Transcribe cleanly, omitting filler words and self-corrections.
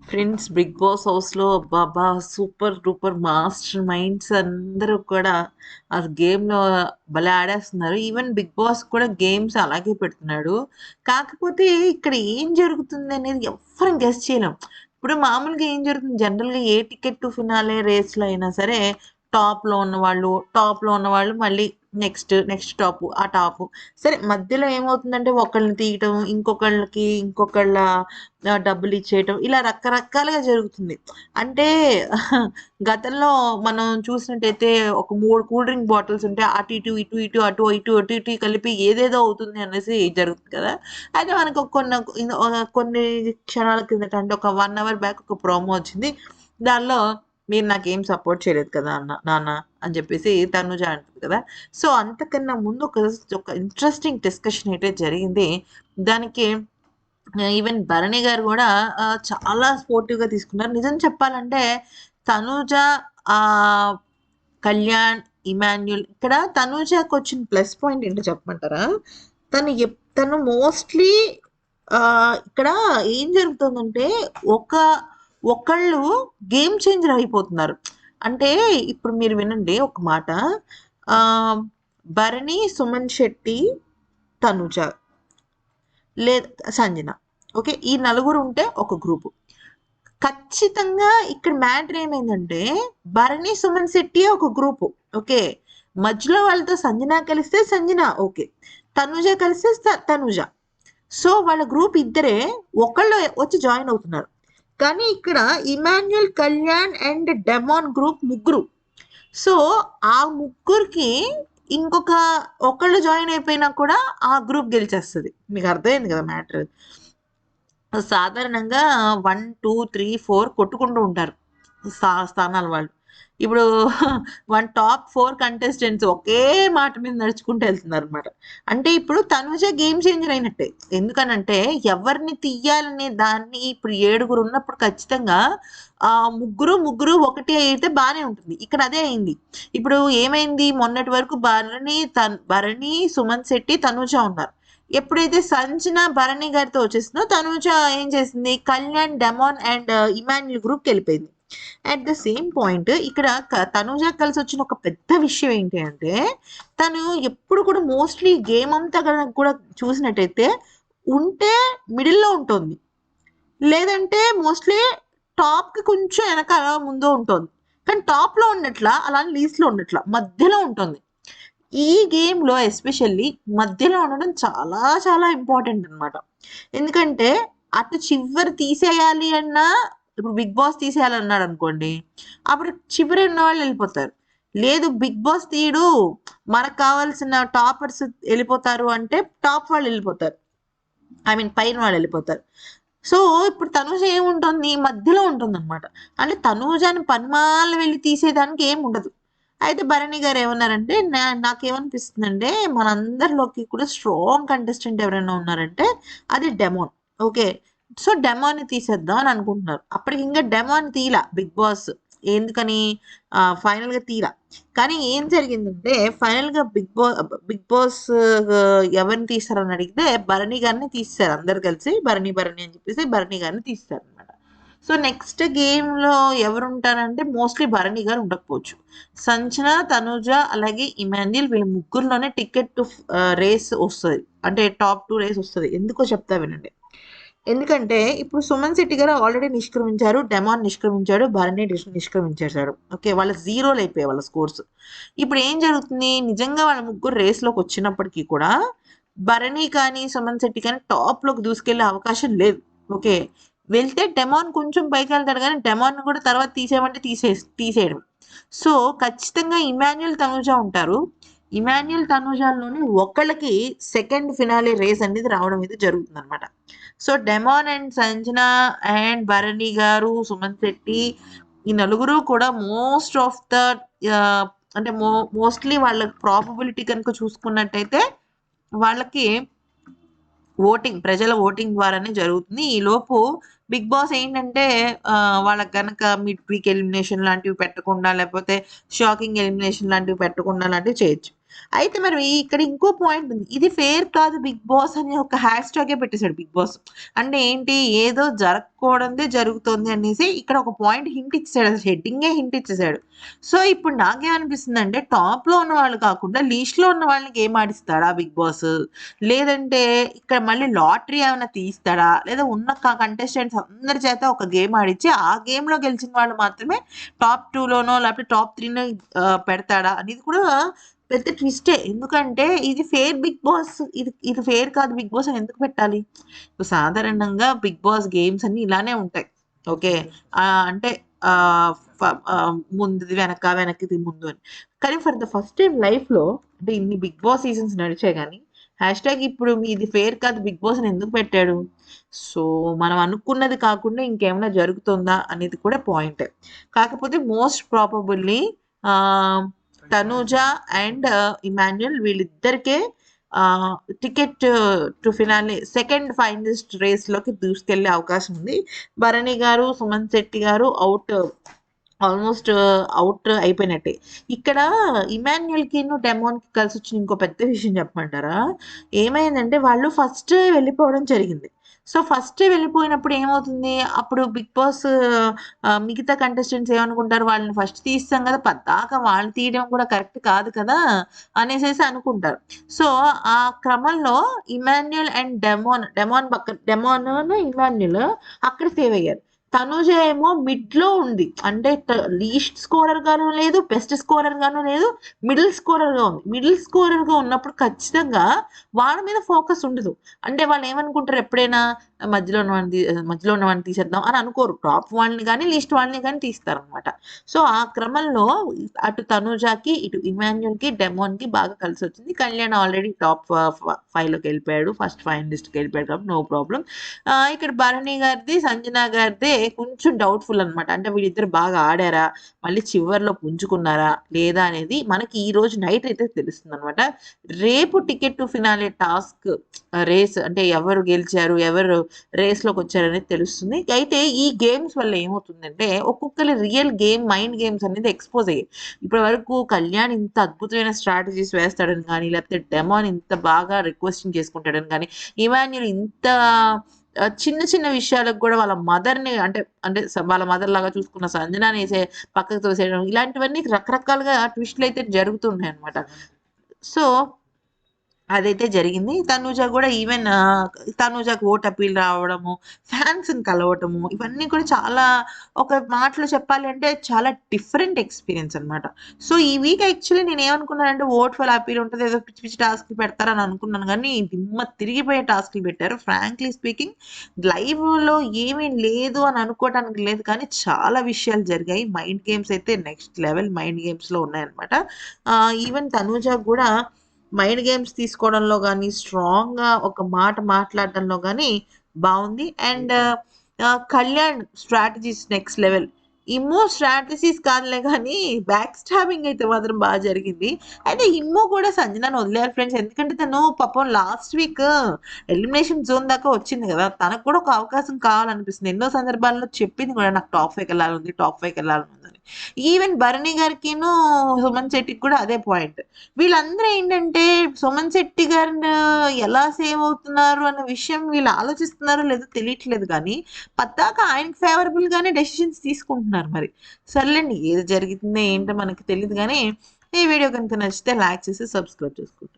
Friends, 'big boss' హౌస్‌లో అబ్బబ్బా! Super duper master minds అందరూ కూడా ఆ గేమ్‌లో భలే ఆడేస్తున్నారు. ఈవెన్ 'బిగ్ బాస్' కూడా గేమ్స్ అలాగే పెడుతున్నాడు. కాకపోతే ఇక్కడ ఏం జరుగుతుందనేది ఎవ్వరం గెస్ చేయలేం. ఇప్పుడు మామూలుగా ఏం జరుగుతుంది జనరల్‌గా ఏ టికెట్ టు ఫినాలే రేస్‌లో అయినా సరే టాప్‌లో ఉన్నవాళ్ళు మళ్ళీ నెక్స్ట్ టాపు, ఆ టాపు. సరే మధ్యలో ఏమవుతుందంటే ఒకళ్ళని తీయటం, ఇంకొకళ్ళ డబ్బులిచ్చేయటం ఇలా రకరకాలుగా జరుగుతుంది. అంటే గతంలో మనం చూసినట్టయితే ఒక 3 కూల్ డ్రింక్ బాటిల్స్ ఉంటే అటు ఇటు, ఇటు ఇటు, అటు ఇటు కలిపి ఏదేదో అవుతుంది అనేసి జరుగుతుంది కదా! అయితే మనకు కొన్ని క్షణాల కిందట అంటే ఒక 1 అవర్ బ్యాక్ ఒక ప్రోమో వచ్చింది. దానిలో "మీరు నాకేం సపోర్ట్ చేయలేదు కదా నాన్న" అని చెప్పేసి తనుజ అంటది కదా! సో, అంతకన్నా ముందు ఒక ఇంట్రెస్టింగ్ డిస్కషన్ అయితే జరిగింది. దానికి ఈవెన్ భరణి గారు గూడా చాలా స్పోర్టివ్‌గా తీసుకున్నారు. నిజం చెప్పాలంటే తనూజ, ఆహ్, కళ్యాణ్, ఇమాన్యుల్ ఇక్కడ తనూజకొచ్చిన ప్లస్ పాయింట్ ఏంటో చెప్పమంటారా? తను మోస్ట్‌లీ ఇక్కడ ఏం జరుగుతుందంటే ఒక ఒకళ్ళు గేమ్ చేంజర్ అయిపోతున్నారు. అంటే ఇప్పుడు మీరు వినండి ఒక మాట. ఆహ్, భరణి, సుమన్ శెట్టి, తనుజ లేదు సంజన. ఓకే. ఈ నలుగురు ఉంటే ఒక గ్రూపు. ఖచ్చితంగా ఇక్కడ మ్యాటర్ ఏమైందంటే, భరణి, సుమన్ శెట్టియే ఒక గ్రూపు. ఓకే. మధ్యలో వాళ్ళతో సంజన కలిస్తే సంజన ఓకే. తనూజ కలిస్తే తనూజ. సో, వాళ్ళ గ్రూప్ ఇద్దరే. ఒకళ్ళు వచ్చి జాయిన్ అవుతున్నారు. కానీ ఇక్కడ Emmanuel, Kalyan and demon group ముగ్గురు. సో, ఆ ముగ్గురికి ఇంకొక ఒకళ్ళు జాయిన్ అయిపోయినా కూడా ఆ గ్రూప్ గెలిచేస్తది. మీకు అర్థమైంది కదా మ్యాటర్. సాధారణంగా 1, 2, 3, 4 కొట్టుకుంటూ ఉంటారు. స్థానాల వాళ్ళు. ఇప్పుడు టాప్ 4 కంటెస్టెంట్స్ ఒకే మాట మీద నడుచుకుంటూ ఎళ్తున్నారనమాట. అంటే ఇప్పుడు తనుజ గేమ్ చేంజర్ అయినట్టే. ఎందుకనంటే ఎవరిని తీయాలనే దాన్ని ఇప్పుడు ఏడుగురు ఉన్నప్పుడు ఖచ్చితంగా ముగ్గురు ఒకటే అయితే బానే ఉంటుంది. ఇక్కడ అదే అయింది. ఇప్పుడు ఏమైంది మొన్నటి వరకు భరణి, సుమన్ శెట్టి, తనుజ ఉన్నారు. ఎప్పుడైతే సంజన భరణి గారితో వచ్చేసిందో తనూజ ఏం చేసింది కళ్యాణ్, డెమాన్ అండ్ ఇమాన్యుల్ గ్రూప్‌కి వెళ్ళిపోయింది. అట్ ద సేమ్ పాయింట్ ఇక్కడ తనూజ కలిసి వచ్చిన ఒక పెద్ద విషయం ఏంటి అంటే తను ఎప్పుడు కూడా మోస్ట్‌లీ గేమ్ అంతా గనక కూడా చూసినట్టయితే ఉంటే మిడిల్‌లో ఉంటుంది. లేదంటే మోస్ట్‌లీ టాప్‌కి కొంచెం వెనకాల ముందో ఉంటుంది. కానీ టాప్‌లో ఉండట్లా, అలానే లీస్ట్‌లో ఉండట్లా. మధ్యలో ఉంటుంది. ఈ గేమ్‌లో ఎస్పెషల్లీ మధ్యలో ఉండడం చాలా చాలా ఇంపార్టెంట్ అనమాట. ఎందుకంటే అటు చివరి తీసేయాలి అన్నా ఇప్పుడు 'బిగ్ బాస్' తీసేయాలన్నాడనుకోండి, అప్పుడు చివర ఉన్నవాళ్ళు ఎళ్ళిపోతారు. లేదు 'బిగ్ బాస్' తీయడు, మనకు కావాల్సిన టాపర్స్ ఎళ్ళిపోతారు అంటే టాప్ వాళ్ళు ఎళ్ళిపోతారు. ఐ మీన్ పైన వాళ్ళు ఎళ్ళిపోతారు. సో, ఇప్పుడు తనూజ ఏముంటుంది మధ్యలో ఉంటుందనమాట. అంటే తనూజని పనిమాల వెళ్లి తీసేదానికి ఏముండదు. అయితే భరణి గారు ఏమన్నారంటే, నాకేమనిపిస్తుందంటే మనందరిలోకి కూడా స్ట్రాంగ్ కంటెస్టెంట్ ఎవరైనా ఉన్నారంటే అది డెమోన్. ఓకే. సో, డెమోన్‌ని తీసేద్దాం అని అనుకుంటున్నారు. అప్పటికింకా డెమోన్ తీయలా 'బిగ్ బాస్'. ఎందుకని ఫైనల్‌గా తీయలా. కానీ ఏం జరిగిందంటే ఫైనల్‌గా 'బిగ్ బాస్' ఎవరిని తీస్తారని అడిగితే భరణి గారిని తీసేసారు. అందరూ కలిసి భరణి అని చెప్పేసి భరణి గారిని తీసేసారనమాట. సో, నెక్స్ట్ గేమ్‌లో ఎవరుంటారంటే మోస్ట్‌లీ భరణి గారు ఉండకపోవచ్చు. సంచన, తనూజ అలాగే ఇమాన్యుయల్ వీళ్ళ ముగ్గురిలోనే టికెట్ టు రేస్ ఒస్తది. అంటే టాప్ 2 రేస్ ఒస్తది. ఎందుకో చెప్తా వినండి. ఎందుకంటే ఇప్పుడు సుమన్ శెట్టి గారు ఆల్రెడీ నిష్క్రమించారు. డెమాన్ నిష్క్రమించాడు. భరణి నిష్క్రమించేసాడు. ఓకే. వాళ్ళ జీరోలయిపోయాయి వాళ్ళ స్కోర్స్. ఇప్పుడు ఏం జరుగుతుంది? నిజంగా వాళ్ళ ముగ్గురు రేస్‌లోకి వచ్చినప్పటికి కూడా భరణి కానీ, సుమన్ శెట్టి కానీ టాప్‌లోకి దూసుకెళ్ళే అవకాశం లేదు. ఓకే. వెళ్తే డెమాన్ కొంచెం పైకెళ్తాడు గానీ, డెమాన్‌ని కూడా తర్వాత తీసేయమంటే తీసేయడం. సో, ఖచ్చితంగా ఇమాన్యుయల్, తనూజ ఉంటారు. ఇమాన్యుయల్, తనూజాల్లోని ఒకళ్ళకి సెకండ్ ఫినాలే రేస్ అనేది రావడం అయితే జరుగుతుందనమాట. So, demon and Sanjana and Bharani garu, Suman Shetty ఈ నలుగురు కూడా మోస్ట్ ఆఫ్ ద ఆహ్, అంటే మోస్ట్‌లీ వాళ్ళ ప్రాబబిలిటీ కనుక చూసుకున్నట్టయితే వాళ్ళకి ప్రజల ఓటింగ్ ద్వారానే జరుగుతుంది. ఈలోపు 'బిగ్ బాస్' ఏంటంటే వాళ్ళకి గనక మిడ్ వీక్ ఎలిమినేషన్ లాంటివి పెట్టకుండా, లేకపోతే షాకింగ్ ఎలిమినేషన్ లాంటివి పెట్టకుండా లాంటివి చేయొచ్చు. అయితే మరి ఇక్కడ ఇంకో పాయింట్ ఉంది. ఇది ఫెయిర్ కాదు బిగ్ బాస్ అని ఒక హ్యాష్ ట్యాగే పెట్టేశాడు బిగ్ బాస్. అంటే ఏంటి, ఏదో జరగకూడదే జరుగుతుంది అనేసి ఇక్కడ ఒక పాయింట్ హింట్ ఇచ్చేసాడు. అసలు హెడ్డింగే హింట్ ఇచ్చేసాడు. సో ఇప్పుడు నాకేమనిపిస్తుంది అంటే, టాప్ లో ఉన్న వాళ్ళు కాకుండా లీస్ట్ లో ఉన్న వాళ్ళని గేమ్ ఆడిస్తాడా బిగ్ బాస్, లేదంటే ఇక్కడ మళ్ళీ లాటరీ ఏమైనా తీస్తాడా, లేదా ఉన్న కంటెస్టెంట్స్ అందరి చేత ఒక గేమ్ ఆడిచ్చి ఆ గేమ్ లో గెలిచిన వాళ్ళు మాత్రమే టాప్ 2 లోనో లేకపోతే టాప్ 3 పెడతాడా అనేది కూడా పెద్ద ట్విస్టే. ఎందుకంటే ఇది ఫెయిర్ బిగ్ బాస్, ఇది ఇది ఫెయిర్ కాదు బిగ్ బాస్ అని ఎందుకు పెట్టాలి? ఇప్పుడు సాధారణంగా బిగ్ బాస్ గేమ్స్ అన్ని ఇలానే ఉంటాయి. ఓకే. అంటే ముందుది వెనక, వెనక్కిది ముందు అని. కానీ ఫర్ ద ఫస్ట్ టైమ్ లైఫ్‌లో, అంటే ఇన్ని బిగ్ బాస్ సీజన్స్ నడిచాయి గానీ, హ్యాష్‌ట్యాగ్ ఇప్పుడు ఇది ఫెయిర్ కాదు బిగ్ బాస్ అని ఎందుకు పెట్టాడు? సో, మనం అనుకున్నది కాకుండా ఇంకేమైనా జరుగుతుందా అనేది కూడా పాయింటే. కాకపోతే మోస్ట్ ప్రాబబుల్లీ ఆహ్, తనూజ అండ్ ఇమాన్యుయల్ వీళ్ళిద్దరికే ఆహ్, ticket to finale second finalist రేస్‌లోకి దూసుకెళ్ళే అవకాశం ఉంది. భరణి గారు, సుమన్ శెట్టి గారు ఆల్మోస్ట్ ఔట్ అయిపోయినట్టే. ఇక్కడ ఇమాన్యుయల్‌కిను, డెమోన్‌కి కలిసొచ్చిన ఇంకో పెద్ద విషయం చెప్పమంటారా? ఏమైందంటే వాళ్ళు ఫస్టే వెళ్ళిపోవడం జరిగింది. సో, ఫస్టే వెళ్ళిపోయినప్పుడు ఏమవుతుంది? అప్పుడు బిగ్ బాస్ మిగతా కంటెస్టెంట్స్ ఏమనుకుంటారు? వాళ్ళని ఫస్ట్ తీసేసాం కదా! పద్దాక వాళ్ళు తీయడం కూడా కరెక్ట్ కాదు కదా! అనేసేసి అనుకుంటారు. సో, ఆ క్రమంలో ఇమాన్యుయల్ అండ్ డెమోనును, ఇమాన్యుయల్ అక్కడ సేవ్ అయ్యారు. తనూజ ఏమో మిడ్‌లో ఉంది. అంటే లీస్ట్ స్కోరర్ గాను లేదు, బెస్ట్ స్కోరర్ గాను లేదు, మిడిల్ స్కోరర్‌గా ఉంది. మిడిల్ స్కోరర్‌గా ఉన్నప్పుడు ఖచ్చితంగా వాళ్ళ మీద ఫోకస్ ఉండదు. అంటే వాళ్ళేమనుకుంటారు ఎప్పుడైనా, మధ్యలో ఉన్నవాడిని తీసేద్దాం అని అనుకోరు. టాప్ వాళ్ళని గాని, లీస్ట్ వాళ్ళని గాని తీస్తారనమాట. సో, ఆ క్రమంలో అటు తనూజకి, ఇటు ఇమాన్యుయల్‌కి, డెమోన్‌కి బాగా కలిసొచ్చింది. కళ్యాణ్ ఆల్రెడీ టాప్ 5లోకెళ్ళిపోయాడు. ఫస్ట్ ఫైనలిస్ట్‌కెళ్ళిపోయాడు కాబట్టి నో ప్రాబ్లమ్. ఇక్కడ భరణి గారిది, సంజన గారిదే కొంచెం డౌట్‌ఫుల్ అనమాట. అంటే వీళ్ళిద్దరు బాగా ఆడారా? మళ్ళీ చివర్లో పుంజుకున్నారా? లేదా? అనేది మనకి ఈరోజు నైట్ అయితే తెలుస్తుందనమాట. రేపు ticket to finale task race అంటే ఎవరు గెలిచారు? ఎవరు రేస్‌లోకొచ్చారనేది తెలుస్తుంది. అయితే ఈ గేమ్స్ వల్ల ఏమవుతుందంటే, ఒక్కొక్కరి రియల్ మైండ్ గేమ్స్ అనేది ఎక్స్‌పోజ్ అయ్యాయి. ఇప్పటి వరకు కళ్యాణ్ ఇంత అద్భుతమైన స్ట్రాటజీస్ వేస్తాడని గాని, లేకపోతే డెమాన్ ఇంత బాగా రిక్వెస్టింగ్ చేసుకుంటాడని గాని, ఇమాన్యుల్ ఇంత చిన్న చిన్న విషయాలకు గూడా వాళ్ళ మదర్‌ని అంటే వాళ్ళ మదర్‌లాగా చూసుకున్న సంజనానేసే పక్కకు తోసేయడం, ఇలాంటివన్నీ రకరకాలుగా ట్విస్ట్‌లయితే జరుగుతున్నాయన్నమాట. సో, అదైతే జరిగింది. తనూజ గూడా ఈవెన్ తనూజకి ఓట్ అపీల్ రావడము, ఫ్యాన్స్‌ని కలవటము, ఇవన్నీ కూడా చాలా, ఒక మాటలో చెప్పాలి అంటే చాలా డిఫరెంట్ ఎక్స్‌పీరియన్స్ అనమాట. సో, ఈ వీక్ యాక్చువల్లీ నేనేమనుకున్నానంటే ఓట్ ఫర్ అపీల్ ఉంటది. ఏదో పిచ్చి పిచ్చి టాస్క్‌లు పెడతారని అనుకున్నాను గానీ, దిమ్మ తిరిగిపోయే టాస్క్‌లు పెట్టారు. ఫ్రాంక్లీ స్పీకింగ్ లైవ్‌లో ఏమీ లేదు అని అనుకోవటానికి లేదు కానీ, చాలా విషయాలు జరిగాయి. మైండ్ గేమ్స్ అయితే నెక్స్ట్ లెవెల్ మైండ్ గేమ్స్‌లో ఉన్నాయన్నమాట. ఈవెన్ తనూజకి గూడా మైండ్ గేమ్స్ తీసుకోవడంలో గానీ, స్ట్రాంగ్‌గా ఒక మాట మాట్లాడడంలో గానీ బావుంది. And Kalyan strategies next level. ఇమ్మో స్ట్రాటజీస్ కాదులే గానీ, బ్యాక్ స్టాబింగ్ అయితే మాత్రం జరిగింది. అయితే ఇమ్మో కూడా సంజనాని వదిలేయాలి ఫ్రెండ్స్. ఎందుకంటే తను పాపం లాస్ట్ వీక్ ఎలిమినేషన్ జోన్ దాకా వచ్చింది గదా! తనకు కూడా ఒక అవకాశం కావాలనిపిస్తుంది. ఎన్నో సందర్భాల్లో చెప్పింది కూడా నాకు టాప్ 5కెళ్ళాలని ఉంది, టాప్ 5కెళ్ళాలని ఉందని. ఈవెన్ భరణి గారికిను, సుమన్ శెట్టికి కూడా అదే పాయింట్. వీళ్ళందరూ ఏంటంటే, సుమన్ శెట్టి గారిని ఎలా సేవ్ అవుతున్నారు అన్న విషయం వీళ్ళు ఆలోచిస్తున్నారో లేదో తెలియట్లేదు గానీ, పద్దాక ఆయనకి ఫేవరబుల్ గానే డెసిషన్స్ తీసుకుంటున్నారు మరి. సర్లేండి, ఏది జరుగుతుందో ఏంటో మనకి తెలీదు గానీ, ఈ వీడియో గనుక నచ్చితే లైక్ చేసి సబ్స్క్రైబ్ చేసుకోండి.